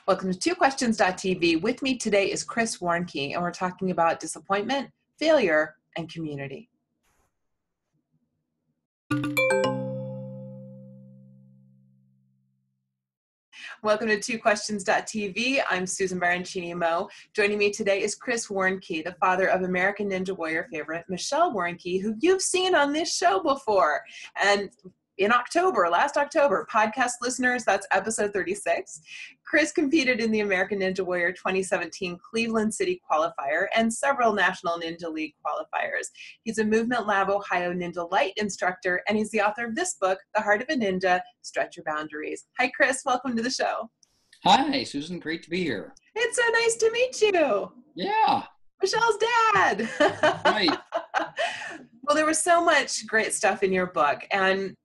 Welcome to twoquestions.tv. With me today is Chris Warnky, and we're talking about disappointment, failure, and community. Welcome to twoquestions.tv. I'm Susan Baroncini-Moe. Joining me today is Chris Warnky, the father of American Ninja Warrior favorite Michelle Warnky, who you've seen on this show before. And in October, last October, podcast listeners, that's episode 36. Chris competed in the American Ninja Warrior 2017 Cleveland City Qualifier and several National Ninja League qualifiers. He's a Movement Lab Ohio Ninja Lite instructor, and he's the author of this book, The Heart of a Ninja, Stretch Your Boundaries. Hi, Chris. Welcome to the show. Hi, Susan. Great to be here. It's so nice to meet you. Yeah. Michelle's dad. Right. Well, there was so much great stuff in your book, and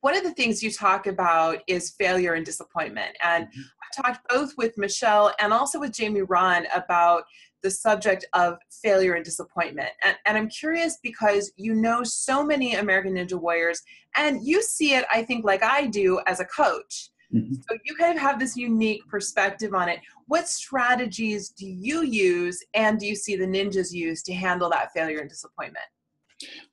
one of the things you talk about is failure and disappointment. And I talked both with Michelle and also with Jamie Ron about the subject of failure and disappointment. And I'm curious because you know so many American Ninja Warriors, and you see it, I think, like I do as a coach. So you kind of have this unique perspective on it. What strategies do you use, and do you see the ninjas use to handle that failure and disappointment?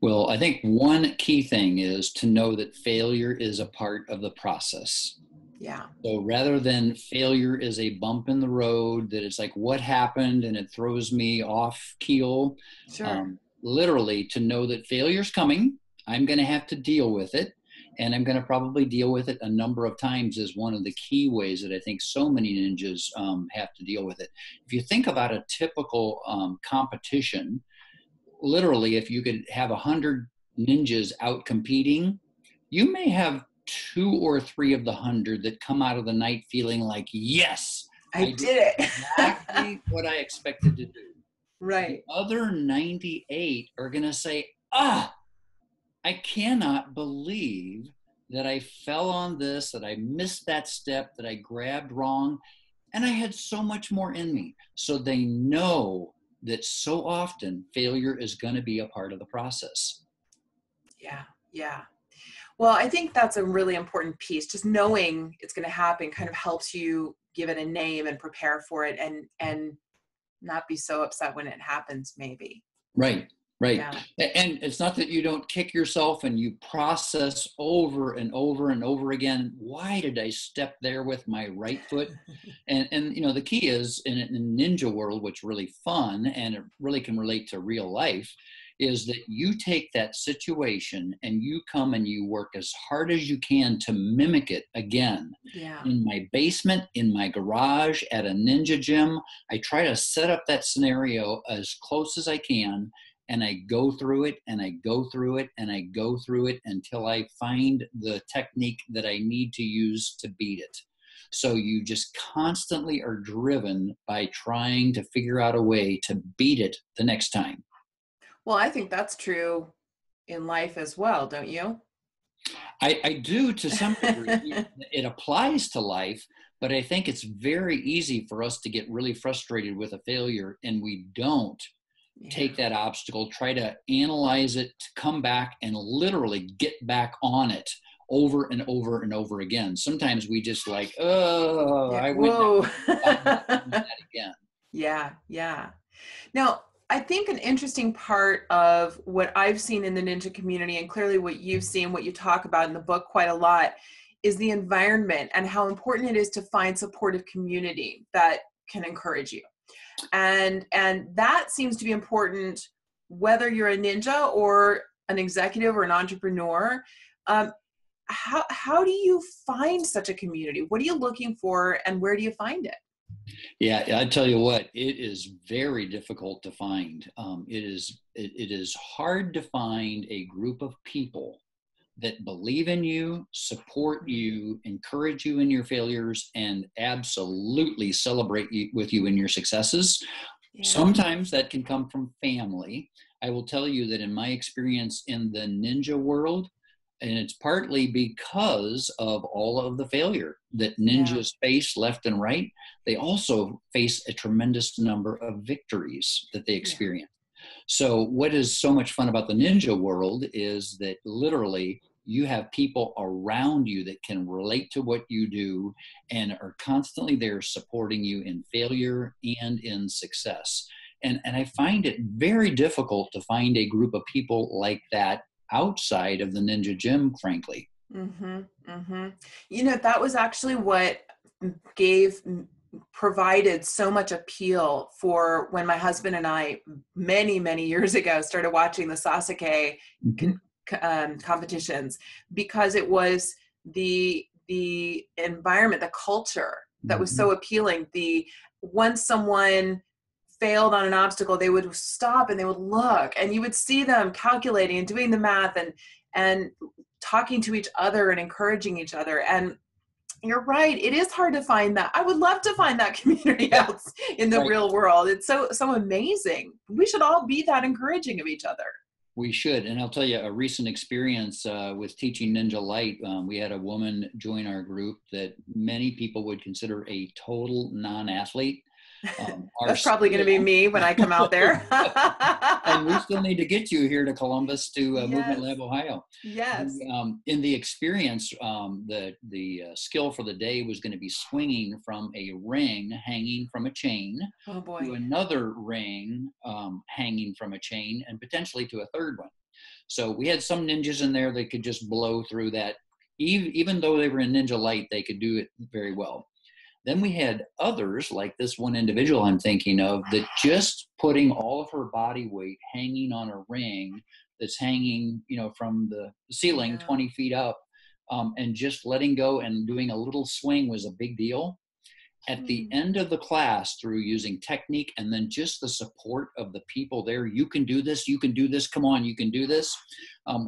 Well, I think one key thing is to know that failure is a part of the process. Yeah. So rather than failure is a bump in the road, that it's like, what happened and it throws me off keel. Sure. Literally to know that failure's coming, I'm going to have to deal with it. And I'm going to probably deal with it a number of times is one of the key ways that I think so many ninjas have to deal with it. If you think about a typical competition, literally, if you could have 100 ninjas out competing, you may have 2 or 3 of the 100 that come out of the night feeling like, yes, I did it. Exactly what I expected to do. Right. The other 98 are going to say, I cannot believe that I fell on this, that I missed that step, that I grabbed wrong, and I had so much more in me. So they know that so often failure is going to be a part of the process. Yeah. Well, I think that's a really important piece. Just knowing it's going to happen kind of helps you give it a name and prepare for it and not be so upset when it happens, maybe. Right. Yeah. And it's not that you don't kick yourself and you process over and over and over again, why did I step there with my right foot? And you know, the key is in ninja world, what's really fun and it really can relate to real life, is that you take that situation and you come and you work as hard as you can to mimic it again. Yeah. In my basement, in my garage, at a ninja gym, I try to set up that scenario as close as I can. And I go through it and I go through it and I go through it until I find the technique that I need to use to beat it. So you just constantly are driven by trying to figure out a way to beat it the next time. Well, I think that's true in life as well, don't you? I do to some degree. It applies to life, but I think it's very easy for us to get really frustrated with a failure and we don't. Take that obstacle, try to analyze it, come back and literally get back on it over and over and over again. Sometimes we just like, I went that again. Yeah. Now, I think an interesting part of what I've seen in the ninja community, and clearly what you've seen, what you talk about in the book quite a lot, is the environment and how important it is to find supportive community that can encourage you. And that seems to be important whether you're a ninja or an executive or an entrepreneur. How do you find such a community? What are you looking for and where do you find it? Yeah, I tell you what, it is very difficult to find. It is hard to find a group of people that believe in you, support you, encourage you in your failures, and absolutely celebrate with you in your successes. Yeah. Sometimes that can come from family. I will tell you that in my experience in the ninja world, and it's partly because of all of the failure that ninjas face left and right, they also face a tremendous number of victories that they experience. So what is so much fun about the ninja world is that literally you have people around you that can relate to what you do and are constantly there supporting you in failure and in success. And I find it very difficult to find a group of people like that outside of the Ninja Gym, frankly. Mm-hmm, mm-hmm. You know, that was actually what provided so much appeal for when my husband and I, many, many years ago, started watching the Sasuke competitions, because it was the environment, the culture that was so appealing. Once someone failed on an obstacle, they would stop and they would look, and you would see them calculating and doing the math and talking to each other and encouraging each other. And you're right, it is hard to find that. I would love to find that community out in the real world. It's so amazing. We should all be that encouraging of each other. We should. And I'll tell you a recent experience with teaching Ninja Lite. We had a woman join our group that many people would consider a total non-athlete. That's probably going to be me when I come out there. And we still need to get you here to Columbus to Movement Lab, Ohio. Yes. In the experience, the skill for the day was going to be swinging from a ring hanging from a chain to another ring hanging from a chain, and potentially to a third one. So we had some ninjas in there that could just blow through that. Even though they were in Ninja Lite, they could do it very well. Then we had others, like this one individual I'm thinking of, that just putting all of her body weight hanging on a ring that's hanging, from the ceiling 20 feet up, and just letting go and doing a little swing was a big deal. At the end of the class, through using technique and then just the support of the people there, you can do this, come on, you can do this.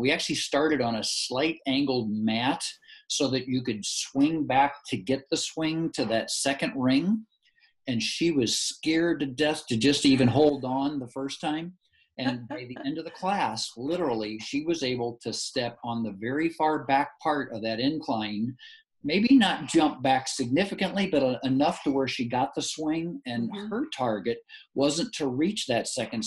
We actually started on a slight angled mat so that you could swing back to get the swing to that second ring. And she was scared to death to just even hold on the first time. And by the end of the class, literally, she was able to step on the very far back part of that incline, maybe not jump back significantly, but enough to where she got the swing. And her target wasn't to reach that second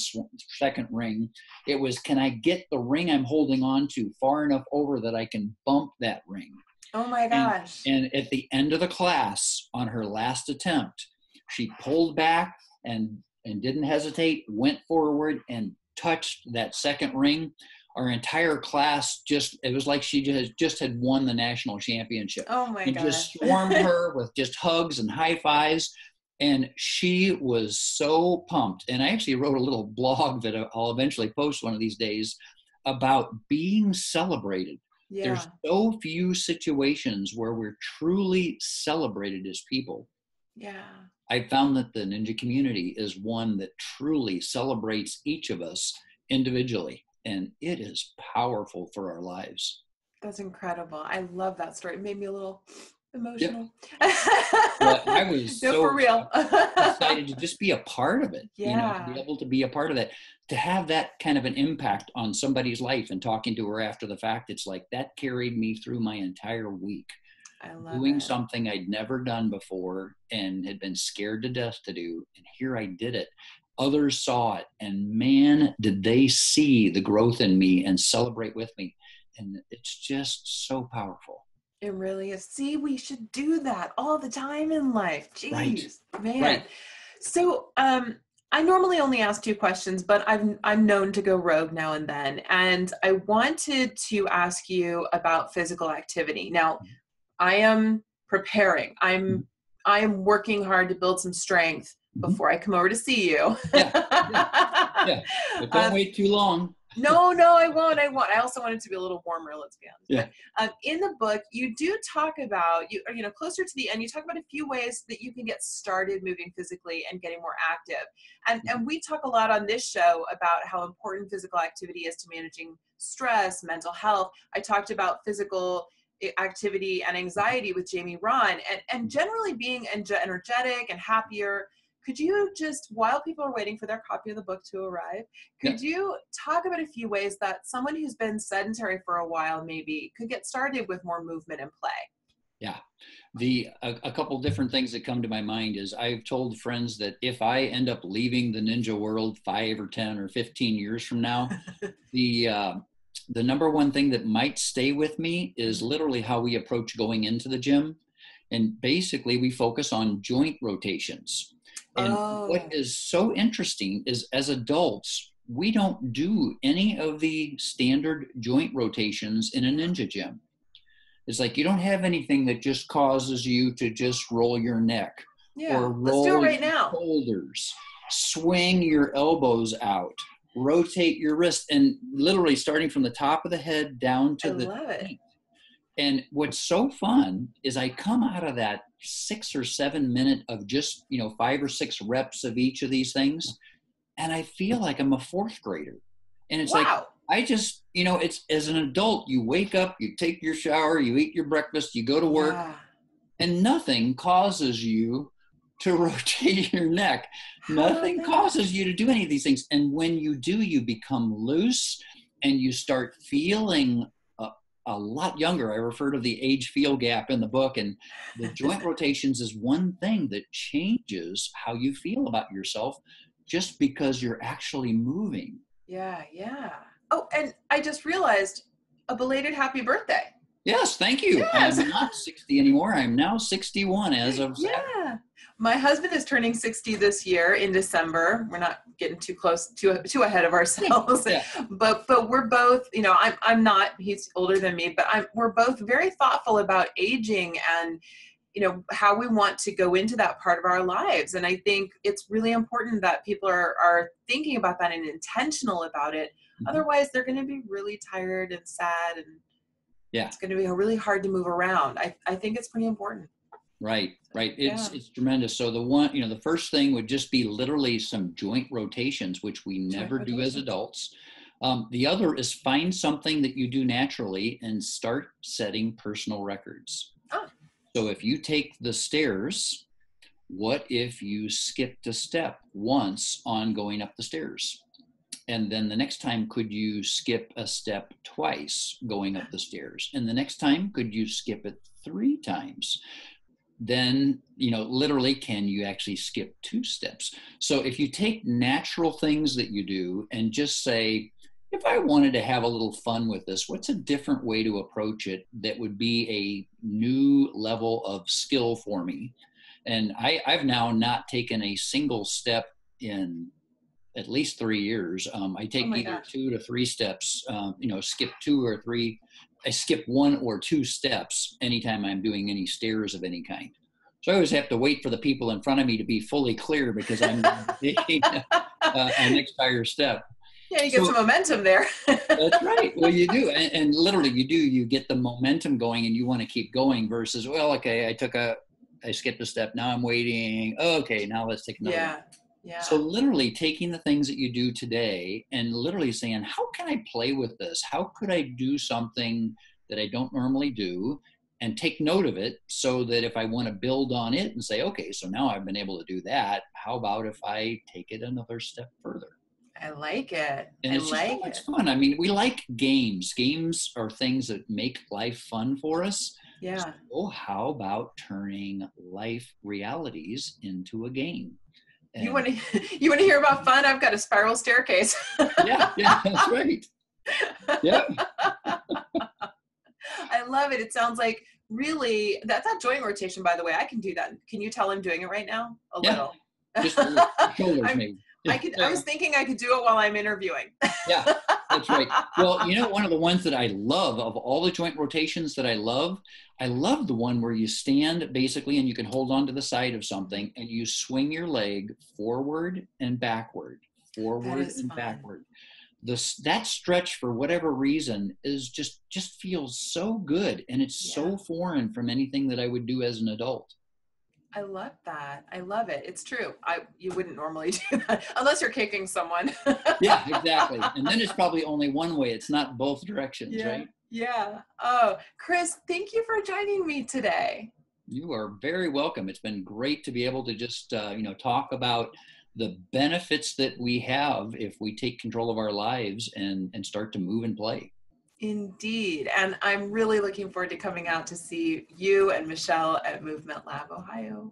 ring. It was, can I get the ring I'm holding on to far enough over that I can bump that ring? Oh my gosh. And at the end of the class, on her last attempt, she pulled back and didn't hesitate, went forward and touched that second ring. Our entire class it was like she just had won the national championship. Oh my gosh. Just swarmed her with just hugs and high fives. And she was so pumped. And I actually wrote a little blog that I'll eventually post one of these days about being celebrated. Yeah. There's so few situations where we're truly celebrated as people. Yeah. I found that the ninja community is one that truly celebrates each of us individually. And it is powerful for our lives. That's incredible. I love that story. It made me a little emotional. Yep. Well, I was for real. excited to just be a part of it. Yeah. To be able to be a part of that, to have that kind of an impact on somebody's life. And talking to her after the fact, it's like that carried me through my entire week. I love doing something I'd never done before and had been scared to death to do. And here I did it. Others saw it, and man, did they see the growth in me and celebrate with me. And it's just so powerful. It really is. See, we should do that all the time in life. Jeez, man. Right. So, I normally only ask 2 questions, but I'm known to go rogue now and then. And I wanted to ask you about physical activity. Now, I am preparing. I am working hard to build some strength before I come over to see you. Yeah. But don't wait too long. No, I won't. I also want it to be a little warmer, let's be honest. Yeah. But, in the book, you do talk about, closer to the end, you talk about a few ways that you can get started moving physically and getting more active. And we talk a lot on this show about how important physical activity is to managing stress, mental health. I talked about physical activity and anxiety with Jamie Ron, and generally being energetic and happier. Could you just, while people are waiting for their copy of the book to arrive, could you talk about a few ways that someone who's been sedentary for a while maybe could get started with more movement and play? Yeah. A couple different things that come to my mind is I've told friends that if I end up leaving the ninja world 5 or 10 or 15 years from now, the number one thing that might stay with me is literally how we approach going into the gym. And basically we focus on joint rotations. And what is so interesting is as adults, we don't do any of the standard joint rotations in a ninja gym. It's like you don't have anything that just causes you to just roll your neck or let's do it roll right your now. shoulders, swing your elbows out, rotate your wrist, and literally starting from the top of the head down to the feet. And what's so fun is I come out of that 6 or 7 minute of just, 5 or 6 reps of each of these things. And I feel like I'm a 4th grader. And it's like, I just, it's as an adult, you wake up, you take your shower, you eat your breakfast, you go to work, and nothing causes you to rotate your neck. Nothing causes you to do any of these things. And when you do, you become loose and you start feeling a lot younger. I refer to the age feel gap in the book, and the joint rotations is one thing that changes how you feel about yourself just because you're actually moving. Yeah. Oh, and I just realized a belated happy birthday. Yes, thank you. Yes. I'm not 60 anymore. I'm now 61 as of Saturday. Yeah. My husband is turning 60 this year in December. We're not getting too close, too ahead of ourselves. Yeah. But we're both, I'm not, he's older than me, but we're both very thoughtful about aging and, how we want to go into that part of our lives. And I think it's really important that people are thinking about that and intentional about it. Mm-hmm. Otherwise, they're going to be really tired and sad, and it's going to be really hard to move around. I think it's pretty important. Right. It's tremendous. So the first thing would just be literally some joint rotations, which we never do as adults. The other is find something that you do naturally and start setting personal records. So if you take the stairs, what if you skipped a step once on going up the stairs? And then the next time, could you skip a step twice going up the stairs? And the next time, could you skip it 3 times? Then, literally, can you actually skip 2 steps? So if you take natural things that you do and just say, if I wanted to have a little fun with this, what's a different way to approach it that would be a new level of skill for me? And I've now not taken a single step in at least 3 years. I take either 2 to 3 steps, skip 2 or 3. I skip 1 or 2 steps anytime I'm doing any stairs of any kind. So I always have to wait for the people in front of me to be fully clear because I'm taking an entire step. Yeah, you get some momentum there. That's right. Well, you do. And literally you get the momentum going and you want to keep going versus, well, okay, I skipped a step. Now I'm waiting. Okay, now let's take another one. Yeah. So literally taking the things that you do today and literally saying, how can I play with this? How could I do something that I don't normally do and take note of it so that if I want to build on it and say, okay, so now I've been able to do that. How about if I take it another step further? I like it. And it's just so much fun. I mean, we like games. Games are things that make life fun for us. Yeah. So how about turning life realities into a game? And you want to hear about fun? I've got a spiral staircase. yeah, that's right. Yeah. I love it. It sounds like really that's that joint rotation, by the way. I can do that. Can you tell I'm doing it right now? A little. Just a little. Shoulders maybe. I was thinking I could do it while I'm interviewing. Yeah, that's right. Well, one of the ones that I love of all the joint rotations that I love the one where you stand basically and you can hold on to the side of something and you swing your leg forward and backward, backward. That stretch for whatever reason is just feels so good. And it's so foreign from anything that I would do as an adult. I love that. I love it. It's true. You wouldn't normally do that unless you're kicking someone. Yeah, exactly. And then it's probably only one way. It's not both directions, right? Yeah. Oh, Chris, thank you for joining me today. You are very welcome. It's been great to be able to just, talk about the benefits that we have if we take control of our lives and start to move and play. Indeed. And I'm really looking forward to coming out to see you and Michelle at Movement Lab, Ohio.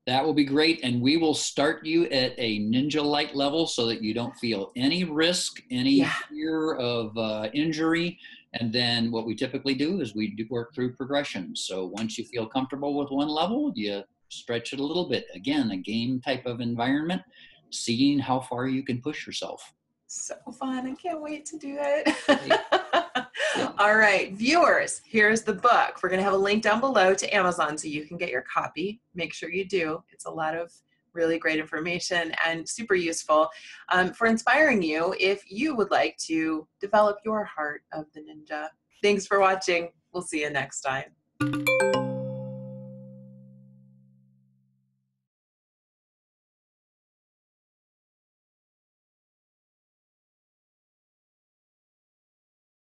That will be great. And we will start you at a Ninja Lite level so that you don't feel any risk, any Yeah. fear of injury. And then what we typically do is we do work through progressions. So once you feel comfortable with one level, you stretch it a little bit. Again, a game type of environment, seeing how far you can push yourself. So fun. I can't wait to do it. Great. All right, viewers, here's the book. We're going to have a link down below to Amazon so you can get your copy. Make sure you do. It's a lot of really great information and super useful for inspiring you if you would like to develop your heart of the ninja. Thanks for watching. We'll see you next time.